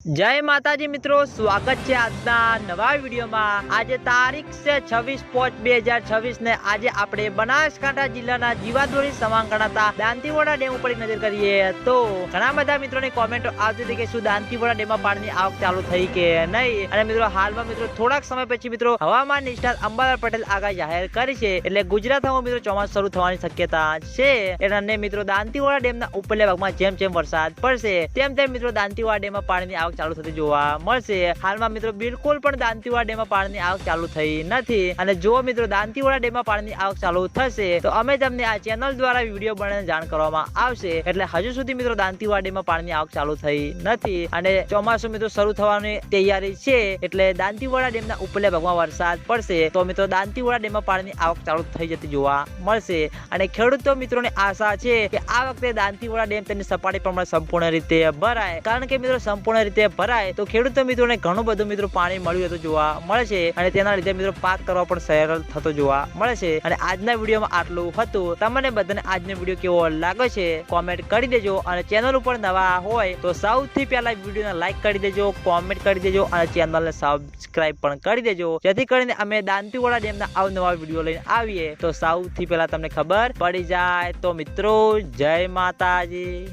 जय माताजी मित्रों, स्वागत है આજના નવા વિડીયોમાં। આજે તારીખ છે 26/5/2026 ને આજે આપણે બનાસકાંઠા જિલ્લાના જીવાદોરી સમાંગ ગણાતા દાંતીવાડા ડેમ ઉપર નજર કરીએ તો ઘણા બધા મિત્રોની કોમેન્ટો આવતી હતી કે શું દાંતીવાડા ડેમમાં પાણીની આવક ચાલુ થઈ કે નહીં। અને મિત્રો હાલમાં મિત્રો થોડાક સમય પછી મિત્રો હવામાન નિષ્ણાત અંબાલાલ પટેલ આગાહી જાહેર કરી છે, એટલે ગુજરાતમાં મિત્રો ચોમાસું શરૂ થવાની શક્યતા છે। એટલે મિત્રો દાંતીવાડા ડેમના ઉપરલા ભાગમાં જેમ જેમ વરસાદ પડશે તેમ તેમ મિત્રો દાંતીવાડા ડેમમાં પાણીની આવક ચાલુ થતી જોવા મળશે। હાલમાં મિત્રો બિલકુલ પણ દાંતીવાડા ડેમમાં પાણીની આવક ચાલુ થઈ નથી, અને જો મિત્રો દાંતીવાડા ડેમમાં પાણીની આવક ચાલુ થશે તો અમે તમને આ ચેનલ દ્વારા વિડીયો બનાવીને જાણ કરવામાં આવશે। એટલે હજુ સુધી મિત્રો દાંતીવાડા ડેમમાં પાણીની આવક ચાલુ થઈ નથી, અને ચોમાસું મિત્રો શરૂ થવાની તૈયારી છે, એટલે દાંતીવાડા ડેમના ઉપરલા ભાગમાં વરસાદ પડશે તો મિત્રો દાંતીવાડા ડેમમાં પાણીની આવક ચાલુ થઈ જતી જોવા મળશે। અને ખેડૂતો મિત્રોને આશા છે કે આ વખતે દાંતીવાડા ડેમ તેની સપાટી પ્રમાણે સંપૂર્ણ રીતે ભરાય, કારણ કે મિત્રો સંપૂર્ણ રીતે ભરાય તો ખેડૂતો મિત્રોને ઘણું બધું મિત્રો પાણી મળ્યું હતું જોવા મળે છે, અને તેના લીધે મિત્રો પાક કરવા પણ સરળ થતો જોવા મળે છે। અને આજના વિડીયોમાં આટલું હતું। તમને બધાને આજનો વિડીયો કેવો લાગે છે કોમેન્ટ કરી દેજો, અને ચેનલ ઉપર નવા હોય તો સૌથી પહેલા વિડીયોને લાઈક કરી દેજો, કોમેન્ટ કરી દેજો, અને ચેનલને સબસ્ક્રાઇબ પણ કરી દેજો, જેથી કરીને અમે દાંતીવાડા ડેમના અવનવા વિડીયો લઈને આવીએ તો સૌથી પહેલા તમને ખબર પડી જાય। તો મિત્રો જય માતાજી।